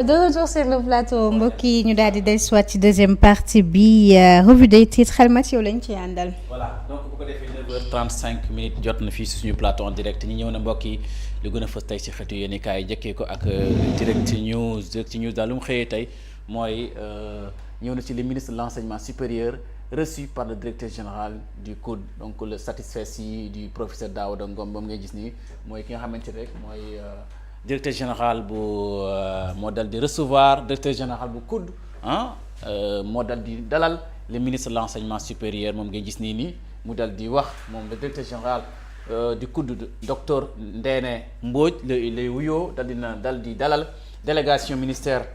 De retour sur le plateau mbokk yi ñu daal di dellusiwaat ci deuxième partie bi revue des titres xel mat yow lañ ci àndal. voilà donc bu ko defee 9h35 jot na fii si suñu plateau en direct ñi ñëw na mbokk yi lu gën a fës tey si xeetu yéen i kaay jëkkee ko ak direct news daal lu mu xëyee tey mooy ñëw na ci le ministre de l' enseignement supérieur reçu par le directeur général du COUD donc le satisfecit du professeur Daouda Ngom ba mu ngay gis nii mooy ki nga xamante rek mooy. Directeur général bu moo dal di recevoir directeur général bu COUD moo dal di dalal le ministre de l' enseignement supérieur moom ngay gis nii mu dal di wax moom le directeur général du COUD docteur Ndéné Mbodj lay wuyoo dal di dalal délégation ministère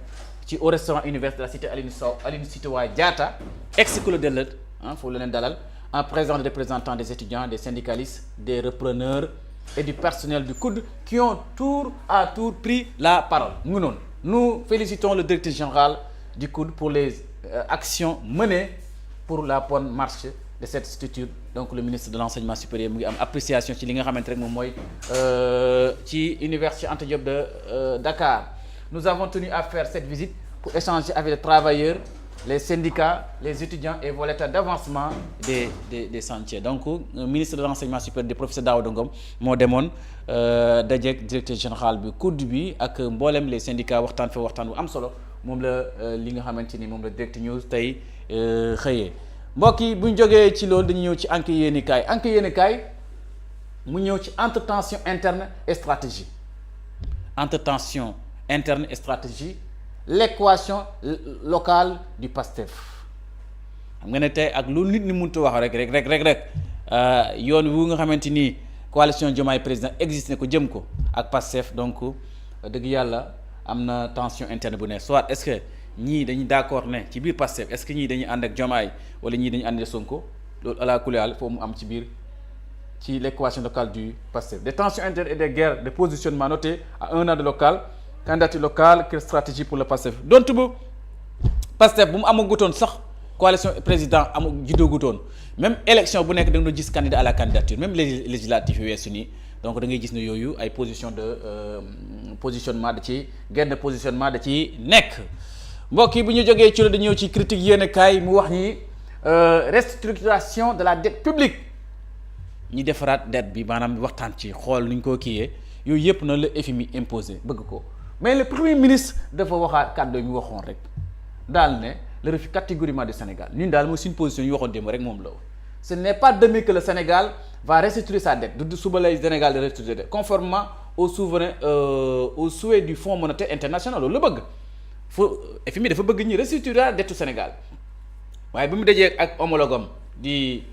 ci au restaurant université de la cité Aline Sitoé Diatta ex-Claude Deleuth foofu la leen dalal en présence des représentants des étudiants des syndicalistes des repreneurs et du personnel du COUD qui ont tour à tour pris la parole mu ngi noonu. Nous félicitons le directeur général du COUD pour les actions menées pour la bonne marche de cette structure. Donc le ministre de l'enseignement supérieur mu ngi am appréciation ci li nga xamante rek moom mooy ci université Anta Diop de Dakar. Nous avons tenu à faire cette visite pour échanger avec les travailleurs, les syndicats, les étudiants et volontaires d'avancement des chantiers. Donc ministre de l'enseignement supérieur du professeur Daouda Ngom moo demoon dajeek directeur général bi COUD bi ak mboolem les syndicats waxtaan bu am solo moom la li nga xamante ni moom la direct news tey xëyee. mbokk yi bu ñu jógee ci loolu dañu ñëw ci enquête yéenekaay mu ñëw ci entre-tension interne et stratégie l'équation locale du PASTEF xam nga ne tey ak lu nit ñi mënut a wax rek yoon wu nga xamante ni coalition Diomaye président existe ne ko jëm ko ak PASTEF donc dëgg yàlla am na tension interne bu ne soit est-ce que ñii dañuy d'accord ne ci biir PASTEF est-ce que ñii dañuy ànd ak Diomaye wala ñii dañuy ànd ak Sonko loolu ala kulli haal foofu mu am ci biir ci l'équation locale du PASTEF des tensions internes et des guerres de positionnement notées à un an de local. Candidature locale, quelle stratégie pour le PASTEF donc bu PASTEF bu mu amagutoon sax coalition président juddoogutoon même élection bu nekk da nga gis candidat à la candidature même les législatives yu weesu nii donc da ngay gis ne yooyu ay position de positionnement da ci guerre de positionnement da ci nekk. mbokk yi bu ñu jógee ci loolu dañu ñëw ci critique yéenekaay mu wax ni restructuration de la dette publique ñi defaraat dette bi maanaam waxtaan ci xool nu ñu ko kiiyee yooyu yëpp na la FMI imposé bëgg ko. mais le premier ministre dafa waxaat kàddu yi mu waxoon rek daal ne le refus catégoriquement du Sénégal ñun daal mooy suñu position yu waxoon démb rek moom la ce n'est pas demain que le Sénégal va restructurer sa dette du suba lay Sénégal de restructurer dette conformément au souhait du Fonds monétaire international loolu la bëgg FMI dafa bëgg ñi restructurer dettu Sénégal waaye bi mu dajee ak homologam di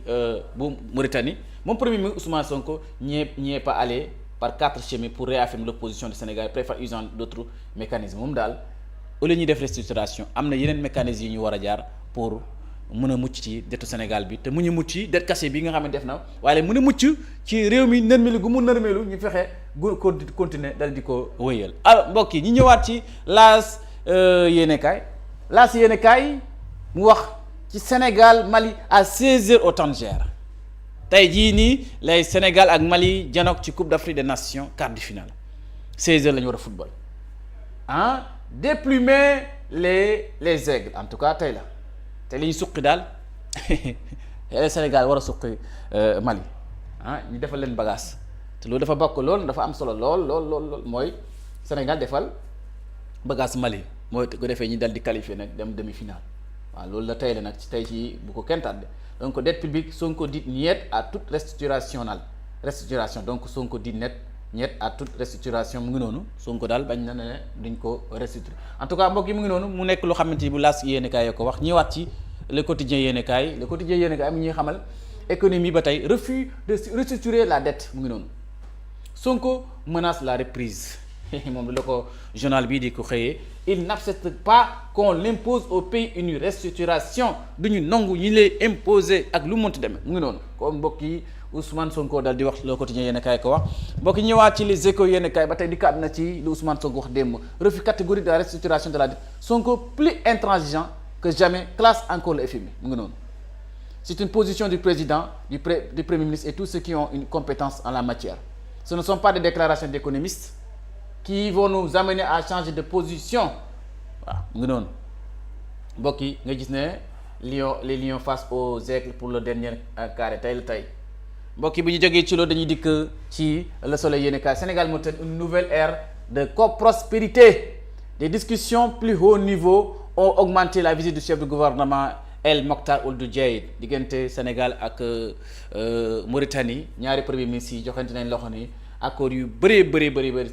bu Mauritanie moom premier ministre Ousmane Sonko n'y est pas allé par 4 chemins pour réaffirmer l'opposition du Sénégal préfère usant d'autres mécanismes moom daal au lieu ñuy def restructuration am na yeneen mécanismes yi ñu war a jaar pour mën a mucc ci dettu Sénégal bi te mu ñu mucc ci dette cachée bi nga xam ne def na waaye mën a mucc ci réew mi nërmelu gu mu nërmelu ñu fexe continuer dal di ko wëyal. alors mbokk yi ñu ñëwaat ci laas yéenekaay mu wax ci Sénégal Mali à 16h au Tanger. tey jii nii lay Sénégal ak Mali janook ci Coupe d'Afrique des Nations quart de finale 16h la ñu war a football déplumer les aigles en tout cas tey la ñuy suqi daal Sénégal war a suqi Mali ñu defal leen bagage te loolu dafa bokk lool dafa am solo lool mooy Sénégal defal bagage Mali mooy ko defee ñu dal di qualifier nag dem demi-finale waaw loolu la tey la nag tey ci bu ko kenn tàdde donc dette publique Sonko dit niet à toute restructuration donc Sonko dit niet à toute restructuration mu ngi noonu Sonko daal bañ na ne duñ ko restructurer en tout cas mbokk yi mu ngi noonu mu nekk loo xamante ni bu laas yéenekaay yoo ko wax ñëwaat ci le quotidien yéenekaay mu ñuy xamal économie ba tey refus de restructurer la dette mu ngi noonu Sonko menace la reprise moom la ko journal bii di ko xëyee il n'accepte pas qu'on l'impose au pays une restructuration duñu nangu ñi lay imposer ak lu mënti demee mu ngi noonu comme mbokk yi Ousmane Sonko daal di wax Le Quotidien yéen kaay ko wax mbokk yi ñëwaat ci Les Échos yéen kaay ba tey dikkaat na ci lu Ousmane Sonko wax démb refus catégorique de la restructuration de la dette Sonko plus intransigeant que jamais classe encore le FMI mu ngi noonu c'est une position du président du premier ministre et tous ceux qui ont une compétence en la matière ce ne sont pas des déclarations d'économistes qui vont nous amener à changer de position waaw mu ngi noonu mbokk yi nga gis ne les lions face aux aigles pour le dernier carré tey la tey mbokk yi bu ñu jógee ci loolu dañuy dikk ci le soleil yéenekaay Sénégal moo tën une nouvelle ère de coprospérité. Des discussions plus haut niveau ont augmenté la visite du chef du gouvernement El Mokhtar Ould Diaye diggante Sénégal ak Mauritanie ñaari premier ministre yi joxante nañ loxo ni accord yu bëree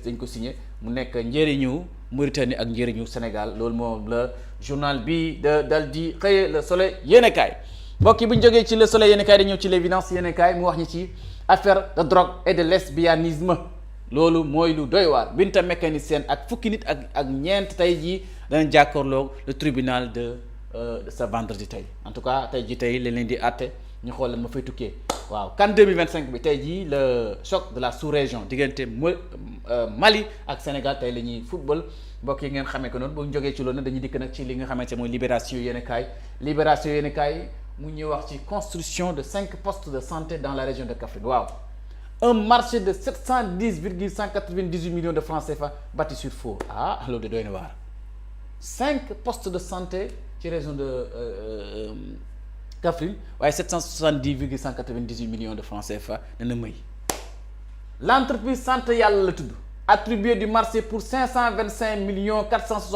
dañ ko signé mu nekk njëriñu Mauritanie ak njëriñu Sénégal loolu moom la journal bi dal di xëye le soleil yéenekaay mbokk yi bu ñu jógee ci le soleil yéenekaay dañ ñëw ci l'évidence yéenekaay mu wax ñi ci affaire de drogue et de lesbianisme loolu mooy lu doy waar Binta mécanicienne ak fukki nit ak ñeent tey jii danañ jàkkaarloo le tribunal de ce vendredi tey en tout cas tey jii tey leen di àtte ñu xool ma fay tukkee waaw CAN 2025 bi tey jii le choc de la sous-région diggante Mali ak Sénégal tey la ñuy football mbokk yi ngeen xamee ko noonu bu ñu jógee ci loolu nag dañuy dikk nag ci li nga xamante mooy libération yéenekaay mu ñuy wax ci construction de 5 postes de santé dans la région de Kaffrine waaw. Un marché de 710,198 millions de francs CFA bâti sur faux loolu de doy na waar 5 postes de santé ci région de Kaffrine waaye 770,198 millions de francs CFA dana mëy l'entreprise Santé Yàlla la tudd attribué du marché pour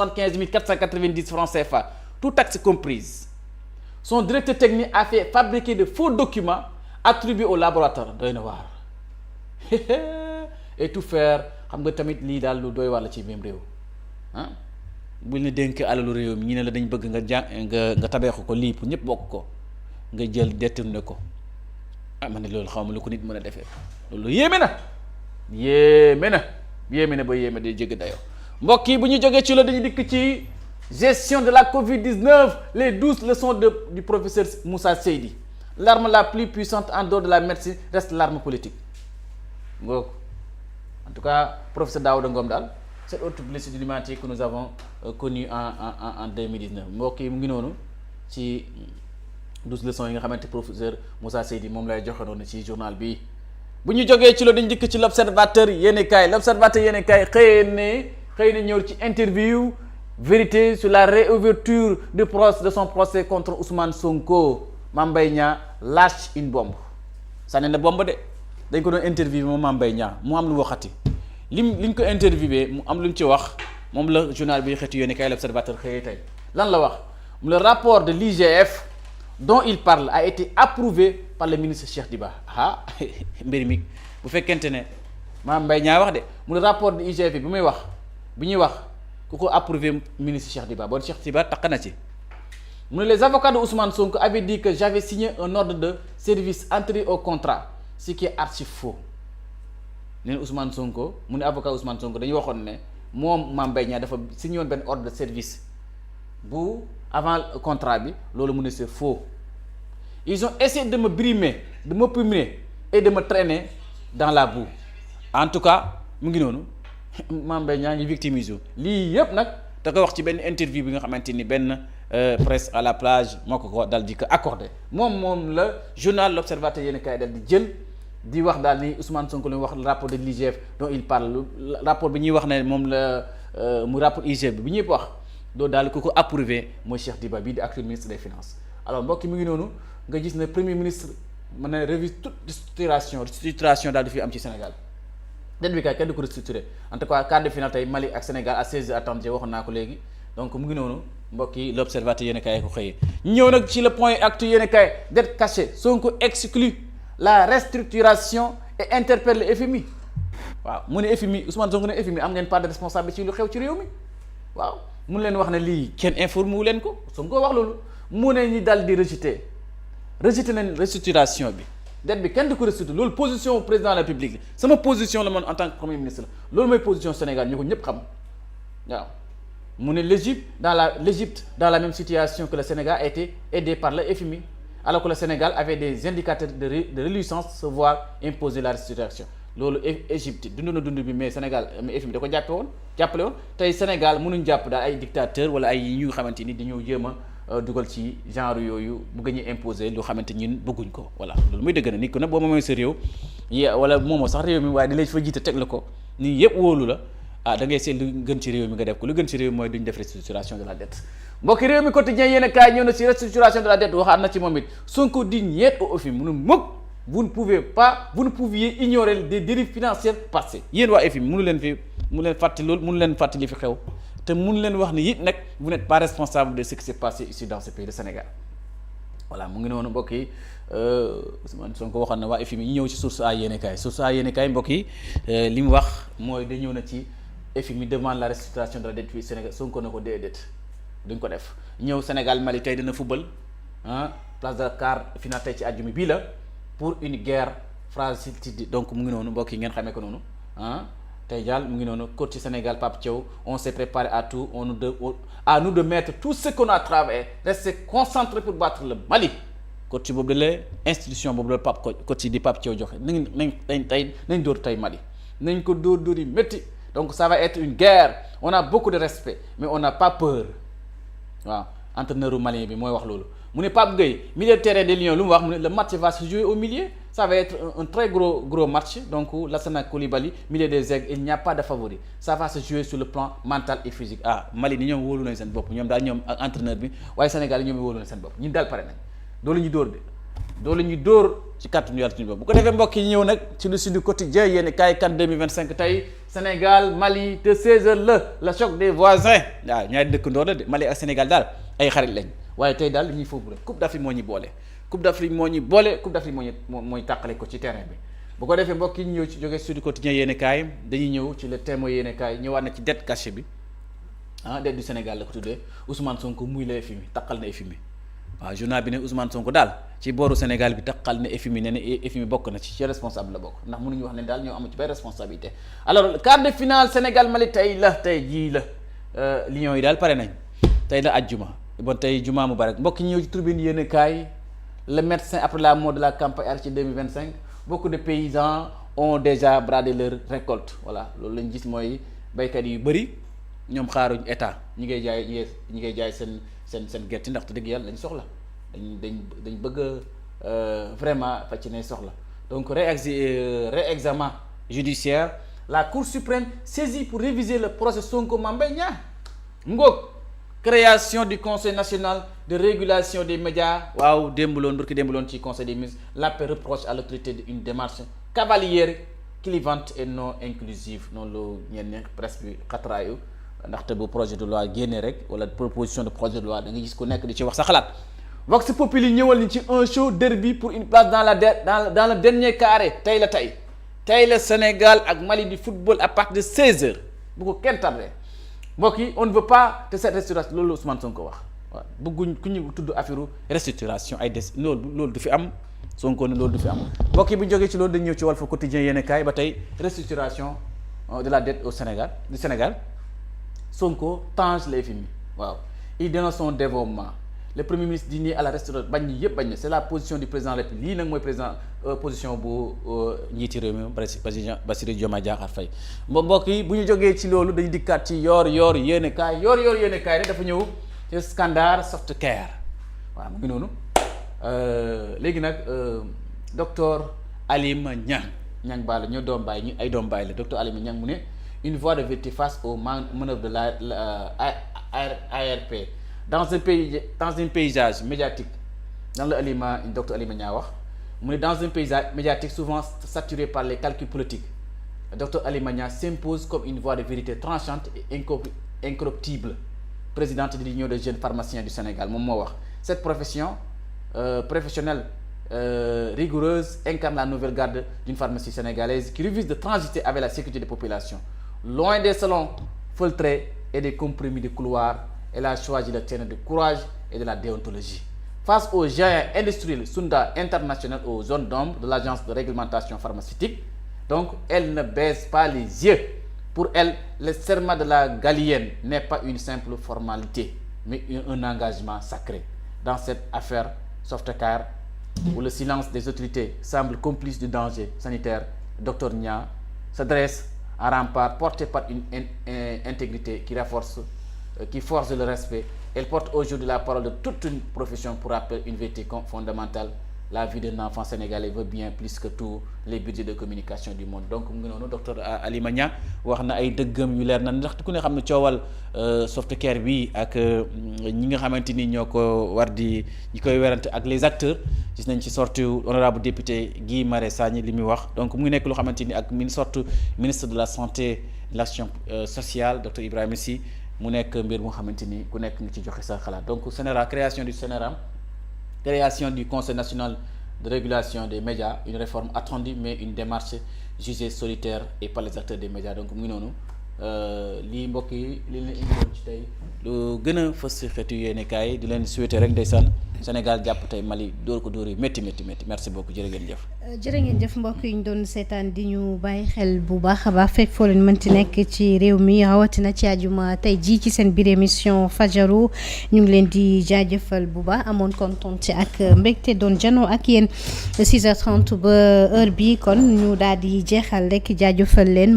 525,475,490 francs CFA tout taxe comprise son directeur technique a fait fabriquer de faux documents attribués au laboratoire doy na waar et tout faire xam nga tamit lii daal lu doy wàlla ci même réew buñ ne dénk alalu réew mi ñu ne la dañ bëgg nga tabeexu ko lii pour ñëpp bokk ko nga jël détourné ko man ne loolu xaw ma lu ko nit mën a defee loolu yéeme na ba yéeme day jégg dayoo mbokk yi bu ñu jógee ci la dañuy dikk ci gestion de la Covid-19 les 12 leçons du professeur Moussa Seydi l'arme la plus puissante en dehors de la médecine reste l'arme politique ngoog en tout cas professeur Daouda Ngom daal cette autre publicité climatique que nous avons connue en 2019 mbokk yi mu ngi noonu ci 12 leçons yi nga xamante professeur Moussa Seydi moom lay joxe noonu ci journal bi bu ñu jógee ci loolu dañu dikk ci l'observateur yéenekaay xëy na ñëw ci interview vérité sur la réouverture de son procès contre Ousmane Sonko Mame Mbaye Niang lâche une bombe sànni na bombe de dañ ko doon interviewé moom Mame Mbaye Niang mu am lu waxati liñ ko interviewé mu am lu mu ci wax moom la journal bi xëti yónni kay l'observateur xëyee tey lan la wax le rapport de l'IGF dont il parle a été approuvé par le ministre Cheikh Diba mbir mi bu fekkente ne Mame Mbaye Niang wax de mu le rapport de IGF bi ñuy wax ku ko approuvé ministre Cheikh Diba bon Cheikh Diba taq na ci mu ne les avocats de Ousmane Sonko avaient dit que j'avais signé un ordre de service antérieur au contrat ce qui est archi faux nee na Ousmane Sonko mu ne avocat Ousmane Sonko dañuy waxoon ne moom Mame Mbaye Niang dafa signé woon benn ordre de service bu avant contrat bi loolu mu ne c'est faux ils ont essayé de me brimer de m'opprimer et de me traîner dans la boue en tout cas mu ngi noonu Mame Mbaye Niang ngi victimise lii yëpp nag da ko wax ci benn interview bi nga xamante ni benn presse à la plage moo ko dal di ko accordé moom la journal l'Observateur yéen kay dal di jël di wax daal ni Ousmane Sonko lu wax rapport de l'IGF dont il parle rapport bi ñuy wax ne moom la mu rapport IGF bi ñuy wax doo daal ku ko approuvé mooy Cheikh Diba bii di actuel ministre des finances alors mbokk mu ngi noonu nga gis ne premier ministre mën na réviser toute restructuration daal di fi am ci Sénégal den bi kay kenn du ko restructuré en tout cas quart de finale tey Mali ak Sénégal à 16h attendez waxoon naa ko léegi donc mu ngi noonu mbokk yi l'Observateur yéen kay ko xëyee ñëw nag ci le point actu yéen kay dette cachée Sonko exclut la restructuration et interpelle le FMI waaw mu ne FMI Ousmane Sonko ne FMI am ngeen part de responsabilité ci lu xew ci réew mi waaw mun leen wax ne lii kenn informé wu leen ko Sonko wax loolu mu ne ñi dal di rejeté nañ restructuration bi dette bi kenn du ko restructuré loolu position président de la République sama position la man en tant que premier ministre la loolu mooy position Sénégal ñu ko ñëpp xam waaw mu ne l'Égypte dans la même situation que le Sénégal a été aidé par le FMI alors que le Sénégal avait des indicateurs de reluisance se voir imposer la restructuration loolu Égypte dund bi mais Sénégal mais FMI da ko jàppale woon tey Sénégal mënuñ jàpp daal ay dictateurs wala ay ñu xamante ni dañoo jéem a dugal ci genre yooyu bëgg ñu imposer lu xamante ñun bëgguñ ko voilà loolu muy dëgg na nit ko nag boo moomee sa réew wala moomoo sax réew mi waaye di lay fa jiite teg la ko nii yëpp wóolu la da ngay seet lu gën ci réew mi nga def ko lu gën ci réew mi mooy duñ def restructuration de la dette mbokki réew mi quotidien yéen a kaay ñëw na ci restructuration de la dette waxaat na ci moom it Sonko di ñeet au FMI mu ne mukk vous ne pouviez ignorer des dérives financières passées yéen waa FMI mënu leen fàttali loolu mënu leen fàttali fi xew te mënu leen wax ni it nag vous n'êtes pas responsable de ce qui s'est passé ici dans ce pays de Sénégal voilà mu ngi noonu mbokk yi Ousmane Sonko waxoon na waa FMI ñi ñëw ci source A yéene kaay mbokk yi li mu wax mooy da ñëw na ci FMI demande la restructuration de la dette fii Sénégal Sonko na ko déedéet duñ ko def ñëw Sénégal Mali tey dina football place de quart final tey ci àjjuma bii la pour une guerre fratricide donc mu ngi noonu mbokk yi ngeen xamee ko noonu tey daal mu ngi noonu coach ci Sénégal Pape Thiaw on s'est préparé à tout à nous de mettre tout ce qu'on a travaillé rester concentré pour battre le Mali coach boobu la institution boobu la coach di Pape Thiaw joxe nañ dóor tey Mali nañ ko dóor yi métti donc ça va être une guerre on a beaucoup de respect mais on n'a pas peur waaw entraîneur malien bi mooy wax loolu mu ne Pape Gueye milieu de terrain des Lions lu mu wax mu ne le match va se jouer au milieu ça va être un très gros match donc Lassana Coulibaly milieu des aigles il n'y a pas de favori ça va se jouer sur le plan mental et physique Mali ni ñoom wóolu nañ seen bopp ñoom daal ñoom ak entraîneur bi waaye Sénégal yi ñoom wóolu nañ seen bopp ñun daal pare nañ doolu ñu dóor ci kàttanu yàlla suñu bopp bu ko defee mbokk yi ñëw nag ci le Sud Quotidien yéen kaay CAN 2025 tey Sénégal Mali de 16h le choc des voisins waaw ñaari dëkkandoor la de Mali ak Sénégal daal ay xarit lañ waaye tey daal li ñuy foofu rek Coupe d'Afrique moo ñu boole Coupe d'Afrique moo ñu tàqale ko ci terrain bi bu ko defee mbokk yi ñu ñëw ci jógee Sud Quotidien yéen kaay dañuy ñëw ci le Témoin yéen kaay ñëwaat na ci dette cachée bi dette du Sénégal la ko tuddee Ousmane Sonko muy la FMI taqal na FMI waaw journal bi ne Ousmane Sonko daal ci booru Sénégal bi taqal na FMI ne ne FMI bokk na ci responsable la bokk ndax mënuñu wax ne daal ñoo amu ci benn responsabilité alors quart de finale Sénégal Mali tey jii la Lions yi daal pare nañ tey la ajjuma bon tey juma mubarak mbokk ñëw ci tribune yéen kaay le médecin après la mort de la campagne arachidière 2025 beaucoup de paysans ont déjà bradé leur récolte voilà loolu lañ gis mooy baykat yu bëri ñoom xaaruñ état ñi ngay jaay seen gerte ndax te dëgg yàlla dañ soxla dañ bëgg vraiment fàcc ne soxla donc réexamen judiciaire la Cour suprême saisie pour réviser le procès Sonko Mame Mbaye Niang mu ngoog création du conseil national de régulation des médias waaw démbaloon ci conseil des ministres l'appel reproche à l'autorité d'une démarche cavalière clivante et non inclusive noonu la ñenn presse bi xatraayu ndaxte bu projet de loi génne rek wala proposition de projet de loi da nga gis ku nekk di ci wax sa xalaat Vox Populi ñëwal ni ci un show derby pour une place dans le dernier carré tey la Sénégal ak Mali di football à partir de 16h bu ko kenn tardé mbokk yi on ne veut pas de cette restructuration loolu Ousmane Sonko wax waaw bëgguñ ku ñu tudd affaire restructuration ay des loolu du fi am Sonko ne loolu du fi am mbokk yi bu ñu jógee ci loolu dañu ñëw ci Walf Quotidien yéen kaay ba tey restructuration de la dette du Sénégal Sonko tange le FMI waaw il dénonce son dévoiement le premier ministre dit nii à la restauration bañ ñi yëpp bañ na c'est la position du président de la République lii nag mooy position bu njiiti réew mi Bassirou Diomaye Diakhar Faye mbokk yi bu ñu jógee ci loolu dañu dikkaat ci yoor yéen kaay ne dafa ñëw ci scandale Softcare waaw mu ngi noonu léegi nag docteur Alima Niang Balla ñoo doom bàyyi ñu ay doom bàyyi la docteur Alima Niang mu ne une voie de vérité face aux manœuvres de la ARP dans un paysage médiatique dans le docteur Alima Niang wax mu ne dans un paysage médiatique souvent saturé par les calculs politiques docteur Alima Niang s'impose comme une voie de vérité tranchante et incorruptible présidente de l'Union des jeunes pharmaciens du Sénégal moom moo wax cette profession professionnelle rigoureuse incarne la nouvelle garde d'une pharmacie sénégalaise qui refuse de transiter avec la sécurité des populations loin des salons feutrés et des compromis de couloir. Elle a choisi le terrain du courage et de la déontologie. Face aux géants industriels Sunda International aux zones d'ombre de l'agence de réglementation pharmaceutique, donc elle ne baisse pas les yeux. Pour elle, le serment de la Galienne n'est pas une simple formalité, mais un engagement sacré. Dans cette affaire Softcare, où le silence des autorités semble complice du danger sanitaire, Dr Niang s'adresse à un rempart porté par une intégrité qui force le respect. Elle porte aujourd'hui la parole de toute une profession pour rappeler une vérité fondamentale. la vie d'un enfant sénégalais vaut bien plus que tous les budgets de communication du monde donc mu ngi noonu docteur Alima Niang wax na ay dëggam yu leer na ndax ku ne xam ne coowal Softcare bi ak ñi nga xamante ni ñoo ko war di ñi koy werante ak les acteurs gis nañ ci sortie honorable député Guy Marius Sagna li muy wax donc mu ngi nekk loo xamante ni ak ministre de la santé de l'action sociale docteur Ibrahima Sy mu nekk mbir moo xamante ni ku nekk nga ci joxe sa xalaat donc CNRA création du CNRA création du Conseil national de régulation des médias une réforme attendue mais une démarche jugée solitaire et par les acteurs des médias donc mu ngi noonu lii mbokk yi li leen indiwoon ci tey lu gën a fës si xeetu yéenekaay yi di leen souhaiter rek ndeysaan Sénégal jàpp tey Mali dóor ko dóor yu métti merci beaucoup jërë ngeen jëf. jërë ngeen jëf mbokk yi ñu doon seetaan di ñu bàyyi xel bu baax a baax fekk foo leen mënti nekk ci réew mi rawatina ci àjjuma tey jii ci seen biir émission fajaru ñu ngi leen di jaajëfal bu baax amoon kontaan ci ak mbégte doon janoo ak yéen 6h30 ba heure bi kon ñu daal di jeexal rek jaajëfal leen.